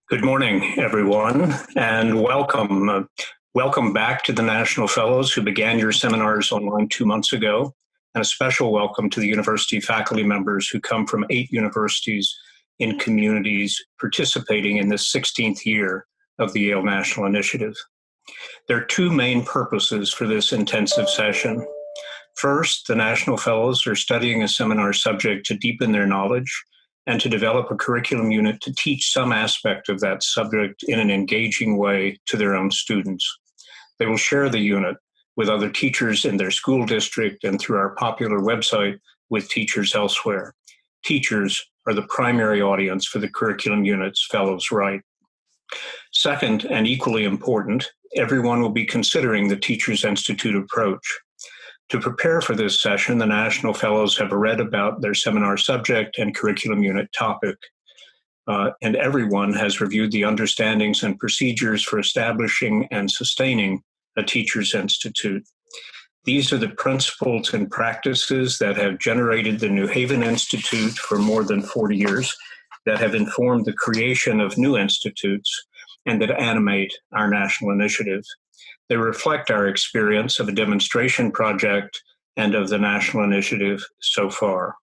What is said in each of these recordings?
Good morning, everyone, and welcome. Welcome back to the National Fellows who began your seminars online 2 months ago, and a special welcome to the university faculty members who come from 8 universities in communities participating in this 16th year of the Yale National Initiative. There are 2 main purposes for this intensive session. First, the National Fellows are studying a seminar subject to deepen their knowledge and to develop a curriculum unit to teach some aspect of that subject in an engaging way to their own students. They will share the unit with other teachers in their school district and through our popular website with teachers elsewhere. Teachers are the primary audience for the curriculum units Fellows write. Second, and equally important, everyone will be considering the Teachers Institute approach. To prepare for this session, the National Fellows have read about their seminar subject and curriculum unit topic, and everyone has reviewed the understandings and procedures for establishing and sustaining a Teachers Institute. These are the principles and practices that have generated the New Haven Institute for more than 40 years, that have informed the creation of new institutes, and that animate our national initiative. They reflect our experience of a demonstration project and of the national initiative so far.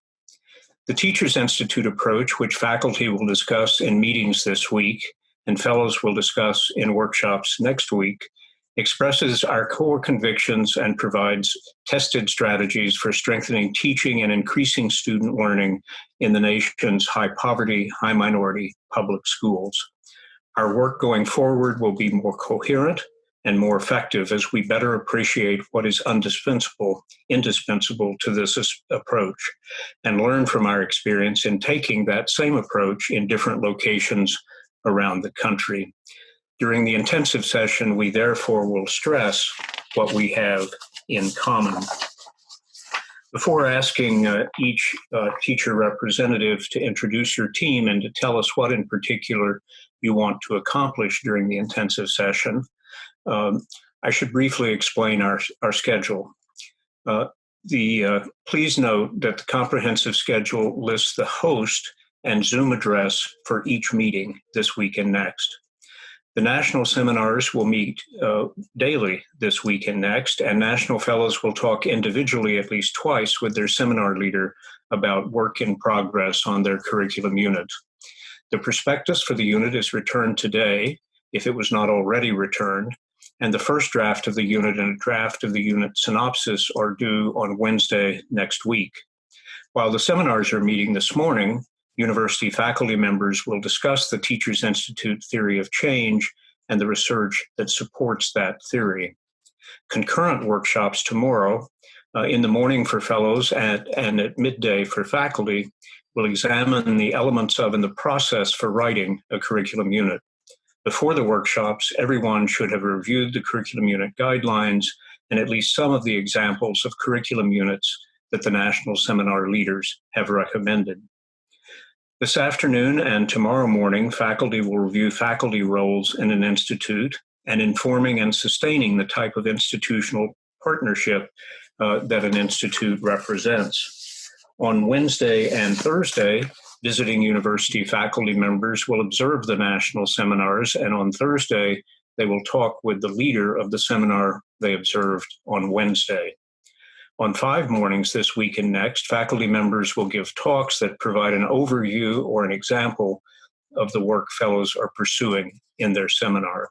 The Teachers Institute approach, which faculty will discuss in meetings this week and fellows will discuss in workshops next week, expresses our core convictions and provides tested strategies for strengthening teaching and increasing student learning in the nation's high poverty, high minority public schools. Our work going forward will be more coherent and more effective as we better appreciate what is indispensable to this approach and learn from our experience in taking that same approach in different locations around the country. During the intensive session, we therefore will stress what we have in common. Before asking each teacher representative to introduce your team and to tell us what in particular you want to accomplish during the intensive session, I should briefly explain our schedule. Please note that the comprehensive schedule lists the host and Zoom address for each meeting this week and next. The national seminars will meet daily this week and next, and National Fellows will talk individually at least twice with their seminar leader about work in progress on their curriculum unit. The prospectus for the unit is returned today, if it was not already returned, and the first draft of the unit and a draft of the unit synopsis are due on Wednesday next week. While the seminars are meeting this morning, university faculty members will discuss the Teachers Institute theory of change and the research that supports that theory. Concurrent workshops tomorrow, in the morning for fellows and at midday for faculty, will examine the elements of and the process for writing a curriculum unit. Before the workshops, everyone should have reviewed the curriculum unit guidelines and at least some of the examples of curriculum units that the national seminar leaders have recommended. This afternoon and tomorrow morning, faculty will review faculty roles in an institute and informing and sustaining the type of institutional partnership that an institute represents. On Wednesday and Thursday, visiting university faculty members will observe the national seminars, and on Thursday, they will talk with the leader of the seminar they observed on Wednesday. On 5 mornings this week and next, faculty members will give talks that provide an overview or an example of the work fellows are pursuing in their seminar.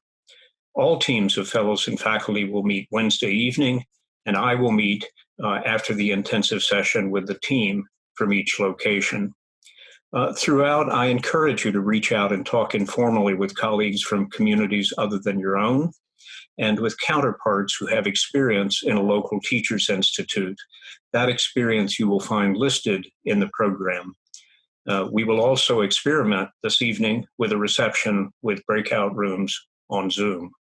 All teams of fellows and faculty will meet Wednesday evening, and I will meet after the intensive session with the team from each location. Throughout, I encourage you to reach out and talk informally with colleagues from communities other than your own and with counterparts who have experience in a local Teachers Institute. That experience you will find listed in the program. We will also experiment this evening with a reception with breakout rooms on Zoom.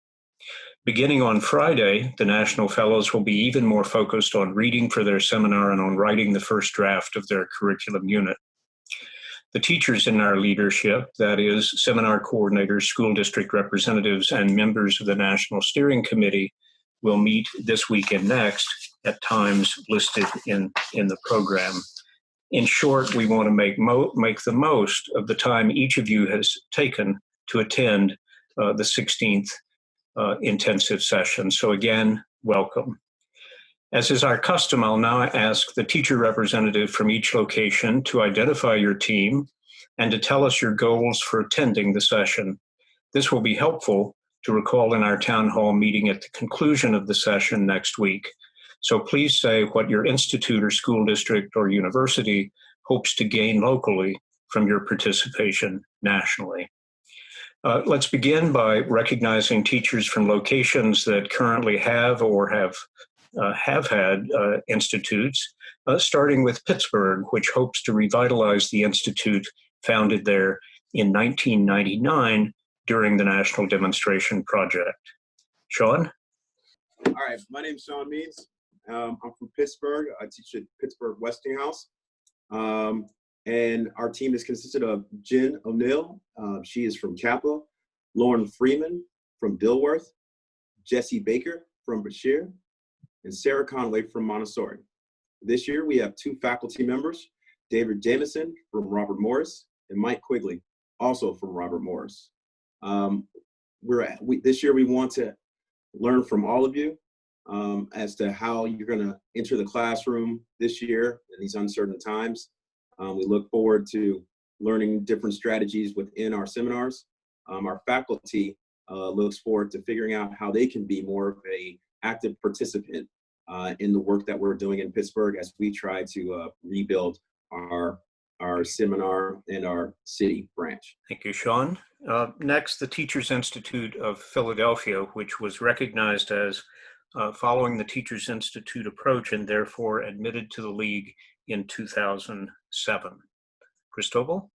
Beginning on Friday, the National Fellows will be even more focused on reading for their seminar and on writing the first draft of their curriculum unit. The teachers in our leadership, that is, seminar coordinators, school district representatives, and members of the National Steering Committee, will meet this week and next at times listed in the program. In short, we want to make the most of the time each of you has taken to attend the 16th intensive session. So again, welcome. As is our custom, I'll now ask the teacher representative from each location to identify your team and to tell us your goals for attending the session. This will be helpful to recall in our town hall meeting at the conclusion of the session next week. So please say what your institute or school district or university hopes to gain locally from your participation nationally. Let's begin by recognizing teachers from locations that currently have or have had institutes, starting with Pittsburgh, which hopes to revitalize the institute founded there in 1999 during the National Demonstration Project. Sean? All right, my name is Sean Means. I'm from Pittsburgh. I teach at Pittsburgh Westinghouse. And our team is consisted of Jen O'Neill. She is from Kappa. Lauren Freeman from Dilworth. Jesse Baker from Brashear. And Sarah Conway from Montessori. This year, we have 2 faculty members, David Jameson from Robert Morris and Mike Quigley, also from Robert Morris. This year, we want to learn from all of you as to how you're going to enter the classroom this year in these uncertain times. We look forward to learning different strategies within our seminars. Our faculty looks forward to figuring out how they can be more of an active participant in the work that we're doing in Pittsburgh as we try to rebuild our seminar and our city branch. Thank you, Sean. Next, the Teachers Institute of Philadelphia, which was recognized as following the Teachers Institute approach and therefore admitted to the league in 2007. Cristobal?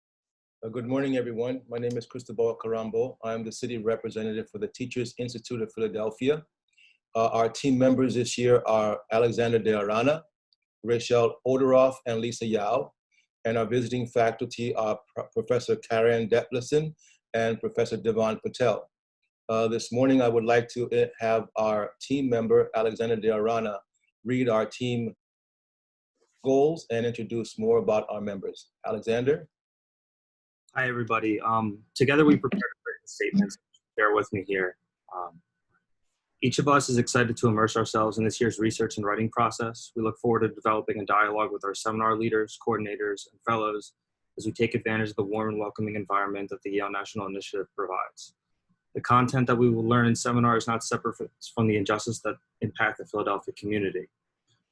Good morning, everyone. My name is Cristobal Carambo. I am the city representative for the Teachers Institute of Philadelphia. Our team members this year are Alexander De Arana, Rachel Odoroff, and Lisa Yao. And our visiting faculty are Professor Karen Detlefsen and Professor Devon Patel. This morning, I would like to have our team member, Alexander De Arana, read our team goals and introduce more about our members. Alexander? Hi, everybody. Together, we prepared written statements. Bear with me here. Each of us is excited to immerse ourselves in this year's research and writing process. We look forward to developing a dialogue with our seminar leaders, coordinators, and fellows as we take advantage of the warm and welcoming environment that the Yale National Initiative provides. The content that we will learn in seminar is not separate from the injustice that impact the Philadelphia community.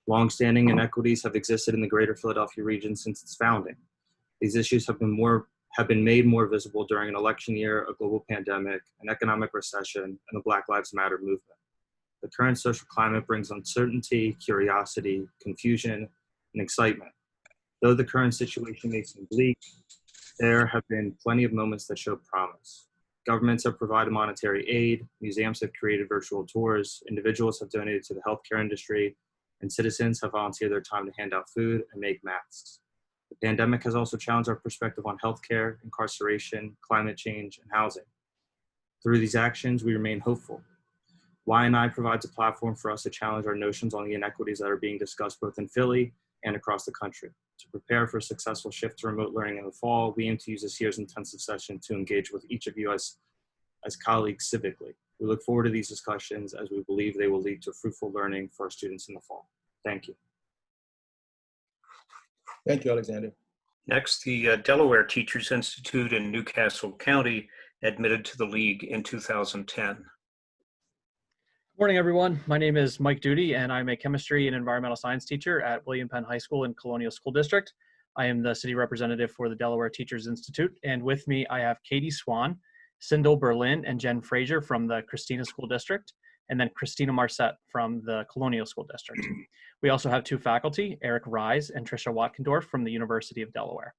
Longstanding inequities have existed in the greater Philadelphia region since its founding. These issues have been made more visible during an election year, a global pandemic, an economic recession, and the Black Lives Matter movement. The current social climate brings uncertainty, curiosity, confusion, and excitement. Though the current situation may seem bleak, there have been plenty of moments that show promise. Governments have provided monetary aid, museums have created virtual tours, individuals have donated to the healthcare industry, and citizens have volunteered their time to hand out food and make masks. The pandemic has also challenged our perspective on healthcare, incarceration, climate change, and housing. Through these actions, we remain hopeful. Y&I provides a platform for us to challenge our notions on the inequities that are being discussed both in Philly and across the country. To prepare for a successful shift to remote learning in the fall, we aim to use this year's intensive session to engage with each of you as colleagues civically. We look forward to these discussions as we believe they will lead to fruitful learning for our students in the fall. Thank you. Thank you, Alexander. Next, the Delaware Teachers Institute in Newcastle County admitted to the league in 2010. Morning, everyone. My name is Mike Duty, and I'm a chemistry and environmental science teacher at William Penn High School in Colonial School District. I am the city representative for the Delaware Teachers Institute, and with me I have Katie Swan, Sindel Berlin, and Jen Frazier from the Christina School District, and then Christina Marcette from the Colonial School District. We also have 2 faculty, Eric Rise and Tricia Watkendorf from the University of Delaware.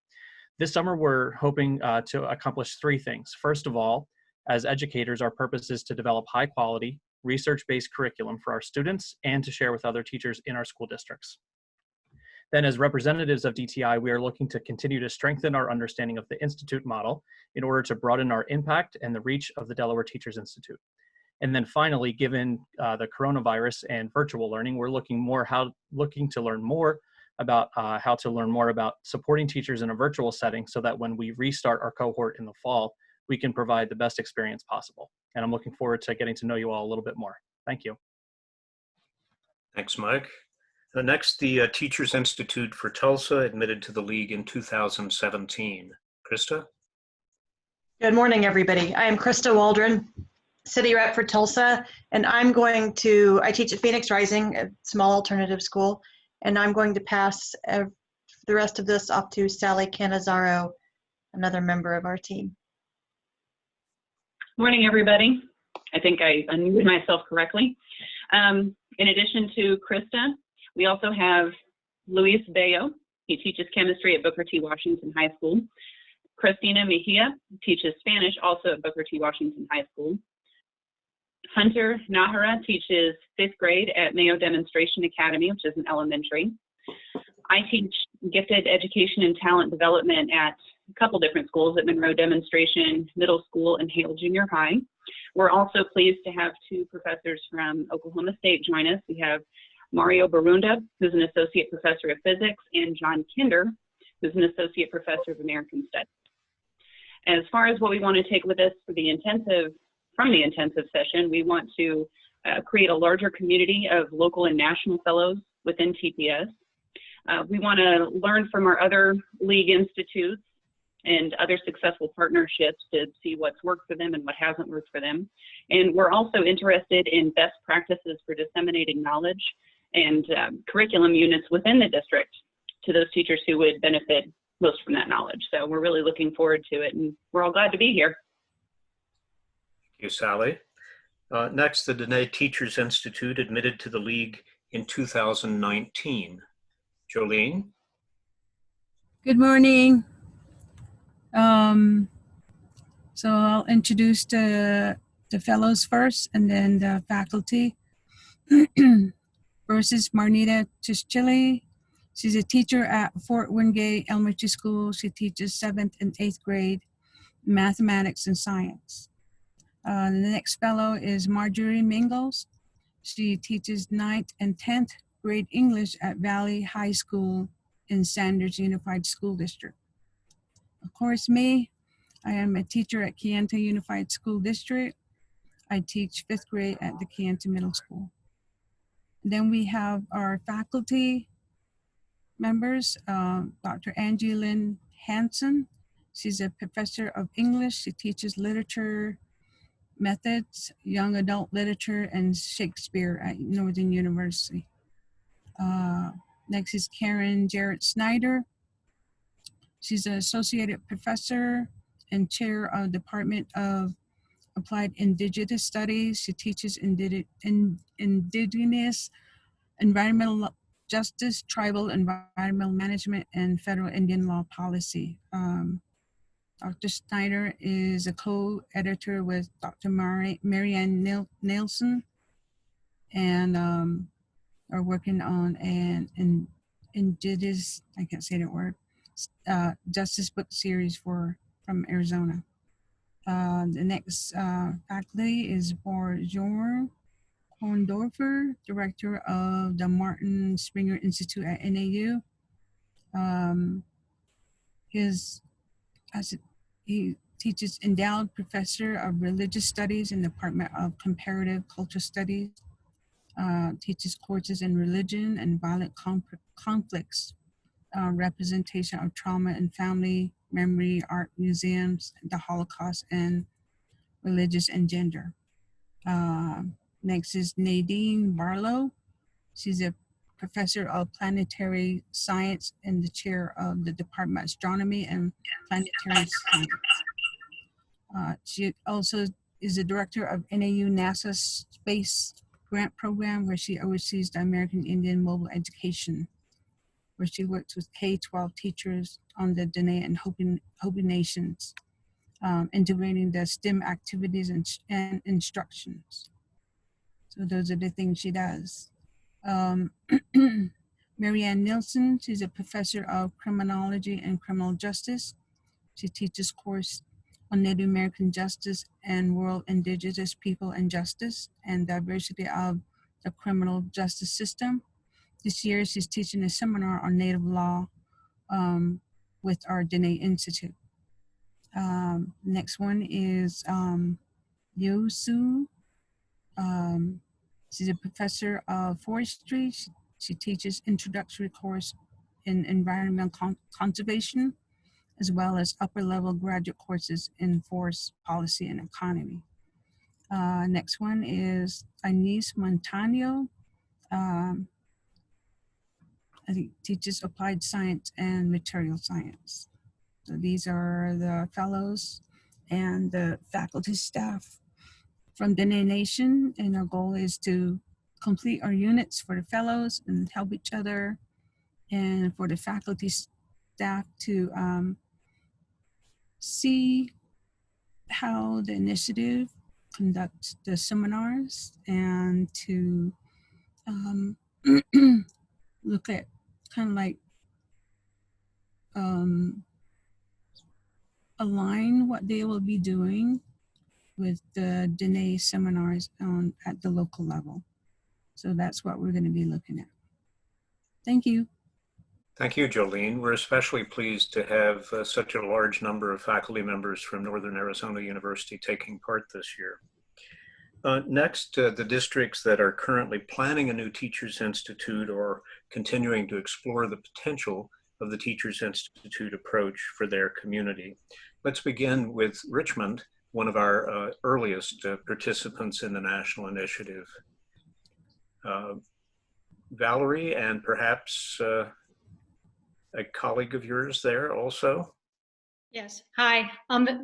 This summer, we're hoping to accomplish 3 things. First of all, as educators, our purpose is to develop high-quality, research-based curriculum for our students and to share with other teachers in our school districts. Then as representatives of DTI, we are looking to continue to strengthen our understanding of the Institute model in order to broaden our impact and the reach of the Delaware Teachers Institute. And then finally, given the coronavirus and virtual learning, we're looking to learn more about how to learn more about supporting teachers in a virtual setting so that when we restart our cohort in the fall, we can provide the best experience possible. And I'm looking forward to getting to know you all a little bit more. Thank you. Thanks, Mike. Next, the Teachers Institute for Tulsa admitted to the league in 2017. Krista? Good morning, everybody. I am Krista Waldron, City Rep for Tulsa, and I teach at Phoenix Rising, a small alternative school, and I'm going to pass the rest of this off to Sally Canizaro, another member of our team. Morning, everybody. I think I unmuted myself correctly. In addition to Krista, we also have Luis Bello. He teaches chemistry at Booker T. Washington High School. Christina Mejia teaches Spanish also at Booker T. Washington High School. Hunter Nahara teaches 5th grade at Mayo Demonstration Academy, which is an elementary. I teach gifted education and talent development at a couple different schools, at Monroe Demonstration Middle School and Hale Junior High. We're also pleased to have 2 professors from Oklahoma State join us. We have Mario Barunda, who's an associate professor of physics, and John Kinder, who's an associate professor of American Studies. As far as what we want to take with us for from the intensive session, we want to create a larger community of local and national fellows within TPS. We want to learn from our other league institutes and other successful partnerships to see what's worked for them and what hasn't worked for them. And we're also interested in best practices for disseminating knowledge and curriculum units within the district to those teachers who would benefit most from that knowledge. So we're really looking forward to it, and we're all glad to be here. Thank you, Sally. Next, the Dene Teachers Institute admitted to the league in 2019. Jolene? Good morning. So I'll introduce the fellows first and then the faculty. First is Marnita Tischili. She's a teacher at Fort Wingate Elementary School. She teaches 7th and 8th grade mathematics and science. The next fellow is Marjorie Mingles. She teaches 9th and 10th grade English at Valley High School in Sanders Unified School District. Of course, me, I am a teacher at Kayenta Unified School District. I teach 5th grade at the Kayenta Middle School. Then we have our faculty members, Dr. Angie Lynn Hansen. She's a professor of English. She teaches literature methods, young adult literature, and Shakespeare at Northern University. Next is Karen Jarrett Snyder. She's an associate professor and chair of Department of Applied Indigenous Studies. She teaches indigenous environmental justice, tribal environmental management, and federal Indian law policy. Dr. Snyder is a co-editor with Dr. Marianne Nielsen, and are working on an indigenous, I can't say that word, justice book series from Arizona. The next faculty is Bjorn Korndorfer, director of the Martin Springer Institute at NAU. He teaches endowed professor of religious studies in the Department of Comparative Cultural Studies, teaches courses in religion and violent conflicts, representation of trauma and family, memory, art museums, the Holocaust, and religious and gender. Next is Nadine Barlow. She's a professor of planetary science and the chair of the Department of Astronomy and Planetary Science. She also is the director of NAU NASA Space Grant Program, where she oversees the American Indian Mobile Education, where she works with K-12 teachers on the Dene and Hopi Nations, integrating the STEM activities and instructions. So those are the things she does. Marianne Nielsen, she's a professor of criminology and criminal justice. She teaches course on Native American justice and world indigenous people and justice and diversity of the criminal justice system. This year, she's teaching a seminar on Native law with our Dene Institute. Next one is Yu Su. She's a professor of forestry. She teaches introductory course in environmental conservation, as well as upper level graduate courses in forest policy and economy. Next one is Inez Montano. I think teaches applied science and material science. So these are the fellows and the faculty staff from Dene Nation, and our goal is to complete our units for the fellows and help each other, and for the faculty staff to see how the initiative conducts the seminars, and to look at kind of like align what they will be doing with the Dene seminars at the local level. So that's what we're going to be looking at. Thank you. Thank you, Jolene. We're especially pleased to have such a large number of faculty members from Northern Arizona University taking part this year. Next, the districts that are currently planning a new Teachers Institute or continuing to explore the potential of the Teachers Institute approach for their community. Let's begin with Richmond, one of our earliest participants in the national initiative. Valerie, and perhaps a colleague of yours there also. Yes, hi,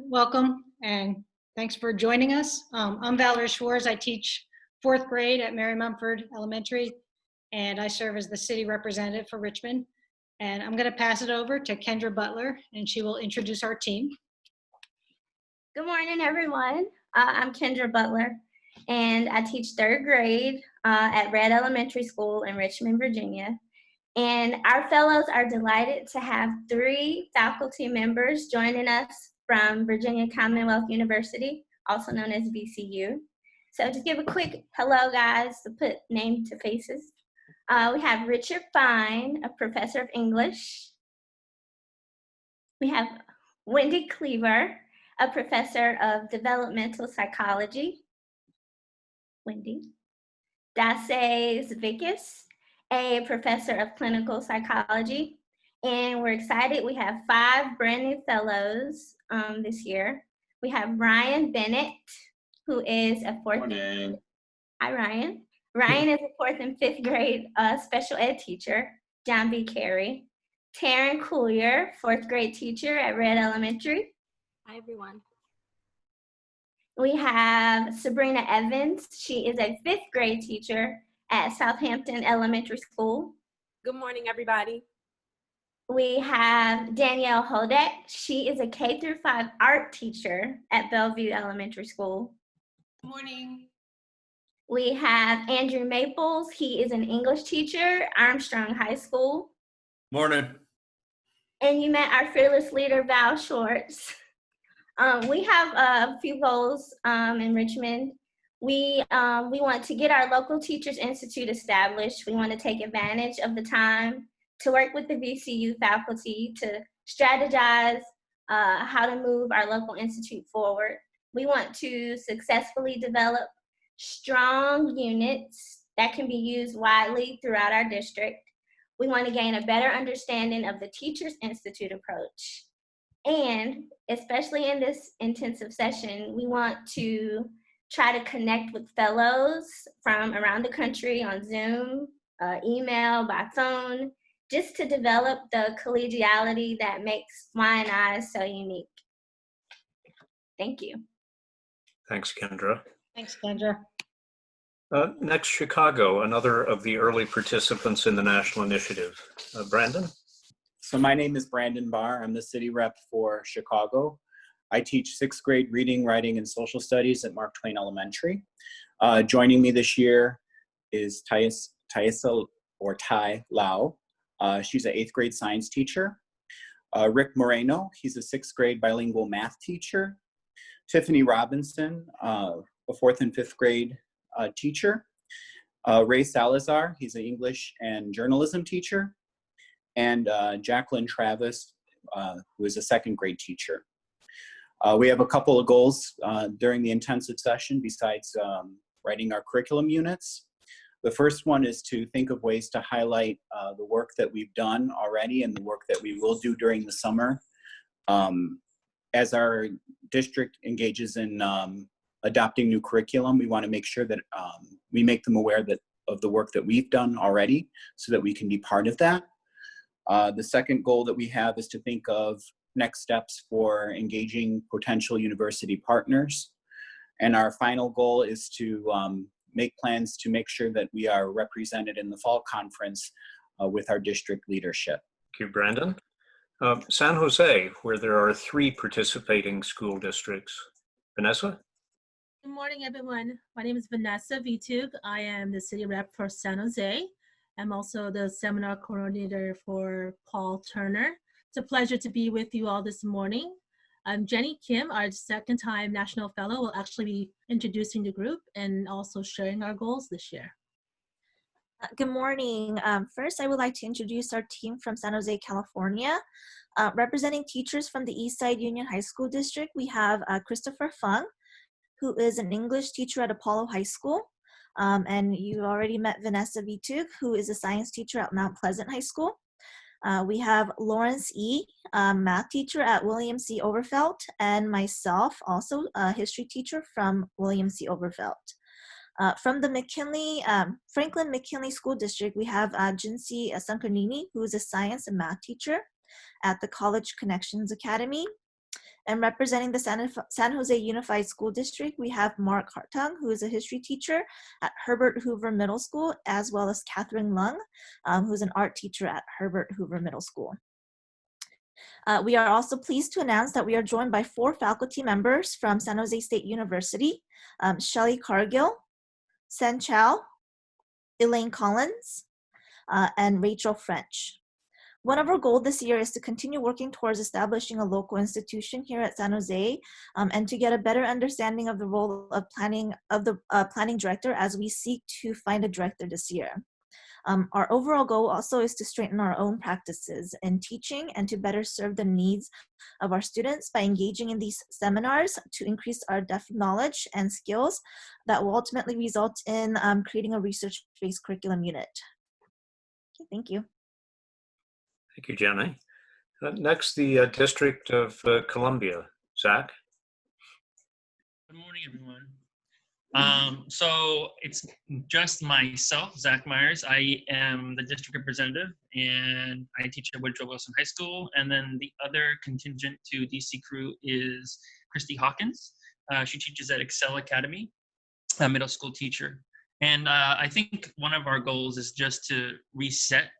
welcome and thanks for joining us. I'm Valerie Schwartz. I teach 4th grade at Mary Mumford Elementary, and I serve as the city representative for Richmond. And I'm going to pass it over to Kendra Butler, and she will introduce our team. Good morning, everyone. I'm Kendra Butler, and I teach 3rd grade at Red Elementary School in Richmond, Virginia. And our fellows are delighted to have 3 faculty members joining us from Virginia Commonwealth University, also known as VCU. So just give a quick hello, guys, to put name to faces. We have Richard Fine, a professor of English. We have Wendy Cleaver, a professor of developmental psychology. Wendy. Dase Zvikis, a professor of clinical psychology. And we're excited, we have 5 brand new fellows this year. We have Ryan Bennett, who is a 4th grade. Hi, Ryan. Ryan is a 4th and 5th grade special ed teacher. John B. Carey. Taryn Coulier, 4th grade teacher at Red Elementary. Hi, everyone. We have Sabrina Evans. She is a 5th grade teacher at Southampton Elementary School. Good morning, everybody. We have Danielle Hodek. She is a K-5 art teacher at Bellevue Elementary School. Good morning. We have Andrew Maples. He is an English teacher, Armstrong High School. Morning. And you met our fearless leader, Val Schwartz. We have a few goals in Richmond. We want to get our local Teachers Institute established. We want to take advantage of the time to work with the VCU faculty to strategize how to move our local institute forward. We want to successfully develop strong units that can be used widely throughout our district. We want to gain a better understanding of the Teachers Institute approach. And especially in this intensive session, we want to try to connect with fellows from around the country on Zoom, email, by phone, just to develop the collegiality that makes Y&I so unique. Thank you. Thanks, Kendra. Thanks, Kendra. Next, Chicago, another of the early participants in the national initiative. Brandon? So my name is Brandon Barr. I'm the city rep for Chicago. I teach 6th grade reading, writing, and social studies at Mark Twain Elementary. Joining me this year is Thaisa Lau. She's an 8th grade science teacher. Rick Moreno, he's a 6th grade bilingual math teacher. Tiffany Robinson, a 4th and 5th grade teacher. Ray Salazar, he's an English and journalism teacher, and Jacqueline Travis, who is a second grade teacher. We have a couple of goals during the intensive session besides writing our curriculum units. The first one is to think of ways to highlight the work that we've done already and the work that we will do during the summer. As our district engages in adopting new curriculum, we want to make sure that we make them aware of the work that we've done already so that we can be part of that. The second goal that we have is to think of next steps for engaging potential university partners. And our final goal is to make plans to make sure that we are represented in the fall conference with our district leadership. Thank you, Brandon. San Jose, where there are 3 participating school districts. Vanessa? Good morning, everyone. My name is Vanessa Vitug. I am the city rep for San Jose. I'm also the seminar coordinator for Paul Turner. It's a pleasure to be with you all this morning. Jenny Kim, our second-time National Fellow, will actually be introducing the group and also sharing our goals this year. Good morning. First, I would like to introduce our team from San Jose, California. Representing teachers from the Eastside Union High School District, we have Christopher Fung, who is an English teacher at Apollo High School. And you already met Vanessa Vitug, who is a science teacher at Mount Pleasant High School. We have Lawrence E., math teacher at William C. Overfelt, and myself, also a history teacher from William C. Overfelt. From the Franklin McKinley School District, we have Jinsi Sankarnini, who is a science and math teacher at the College Connections Academy. And representing the San Jose Unified School District, we have Mark Hartung, who is a history teacher at Herbert Hoover Middle School, as well as Catherine Lung, who's an art teacher at Herbert Hoover Middle School. We are also pleased to announce that we are joined by 4 faculty members from San Jose State University, Shelley Cargill, Sen Chow, Elaine Collins, and Rachel French. One of our goals this year is to continue working towards establishing a local institution here at San Jose, and to get a better understanding of the role of the planning director as we seek to find a director this year. Our overall goal also is to strengthen our own practices in teaching and to better serve the needs of our students by engaging in these seminars to increase our depth of knowledge and skills that will ultimately result in creating a research-based curriculum unit. Okay, thank you. Thank you, Jenny. Next, the District of Columbia. Zach? Good morning, everyone. So it's just myself, Zach Myers. I am the district representative, and I teach at Woodrow Wilson High School. And then the other contingent to DC crew is Christy Hawkins. She teaches at Excel Academy, a middle school teacher. And I think one of our goals is just to reset.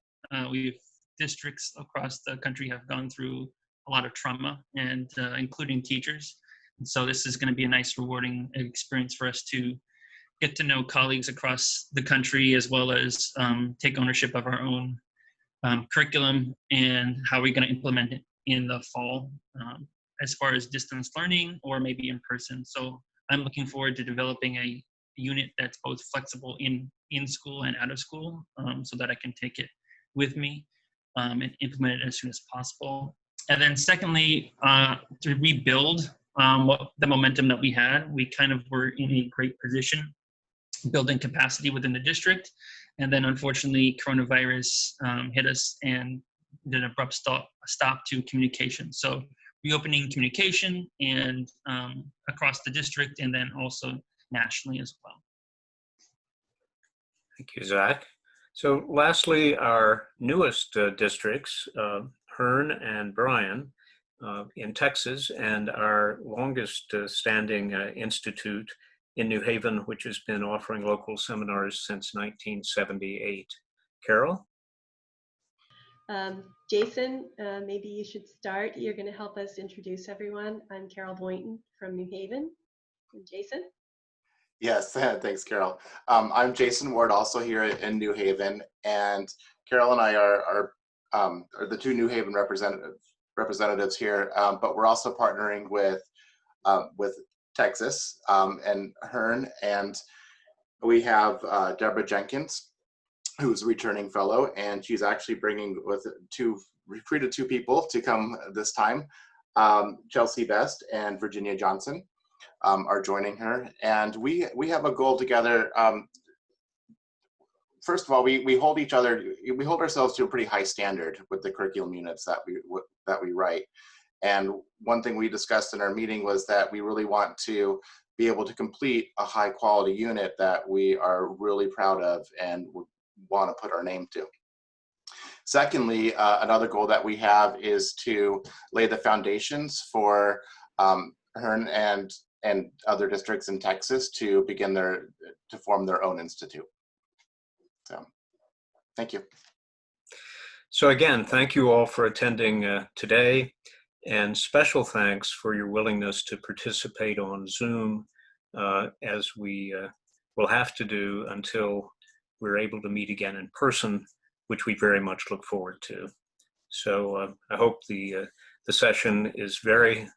Districts across the country have gone through a lot of trauma, and including teachers. And so this is going to be a nice, rewarding experience for us to get to know colleagues across the country, as well as take ownership of our own curriculum and how we're going to implement it in the fall, as far as distance learning or maybe in person. So I'm looking forward to developing a unit that's both flexible in school and out of school, so that I can take it with me and implement it as soon as possible. And then secondly, to rebuild the momentum that we had. We kind of were in a great position building capacity within the district. And then unfortunately, coronavirus hit us and did an abrupt stop to communication. So reopening communication and across the district, and then also nationally as well. Thank you, Zach. So lastly, our newest districts, Hearn and Bryan in Texas, and our longest standing institute in New Haven, which has been offering local seminars since 1978. Carol? Jason, maybe you should start. You're going to help us introduce everyone. I'm Carol Boynton from New Haven. And Jason? Yes, thanks, Carol. I'm Jason Ward, also here in New Haven, and Carol and I are the two New Haven representatives here, but we're also partnering with Texas and Hearn, and we have Deborah Jenkins, who's a returning fellow, and she's actually bringing recruited two people to come this time. Chelsea Best and Virginia Johnson are joining her, and we have a goal together. First of all, we hold ourselves to a pretty high standard with the curriculum units that we write. And one thing we discussed in our meeting was that we really want to be able to complete a high quality unit that we are really proud of and want to put our name to. Secondly, another goal that we have is to lay the foundations for Hearn and other districts in Texas to begin to form their own institute. So, thank you. So again, thank you all for attending today, and special thanks for your willingness to participate on Zoom as we will have to do until we're able to meet again in person, which we very much look forward to. So I hope the session is very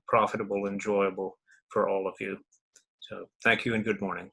profitable and enjoyable for all of you. So thank you and good morning.